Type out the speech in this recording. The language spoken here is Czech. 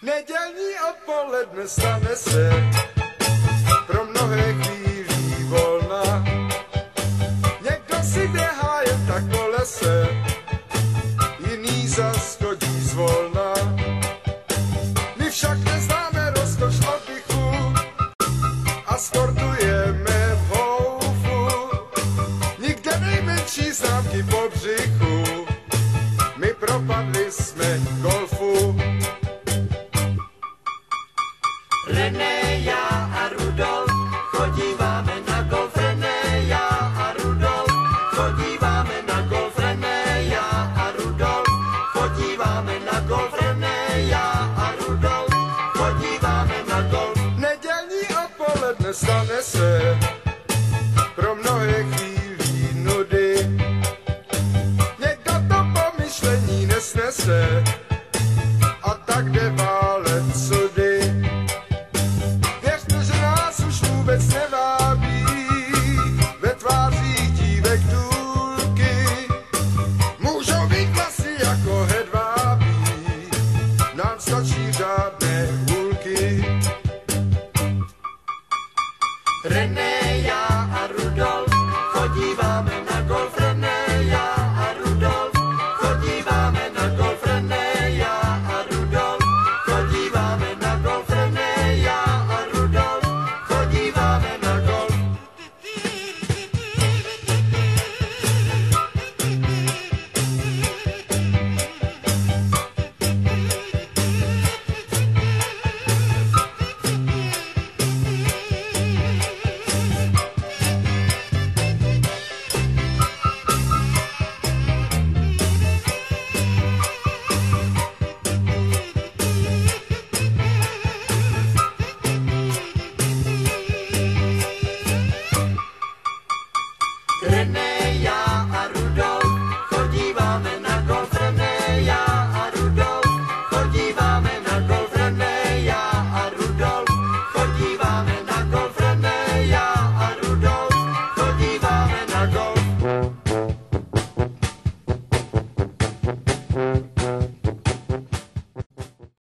Nedělní odpoledne stane se pro mnohé chvílí volna. Někdo si běhá jen tak po lese, jiný zas chodí zvolna. My však neznáme rozkoš oddychu a sportujeme v houfu. Nikde nejmenší známky po břichu, my propadli jsme golfu. René, já a Rudolf chodíváme na golf. René, já a Rudolf chodíváme na golf. René, já a Rudolf chodíváme na golf. René, já a Rudolf chodíváme na golf. Nedělní odpoledne stane se pro mnohé chvílí nudy. Někdo to pomyšlení nesnese,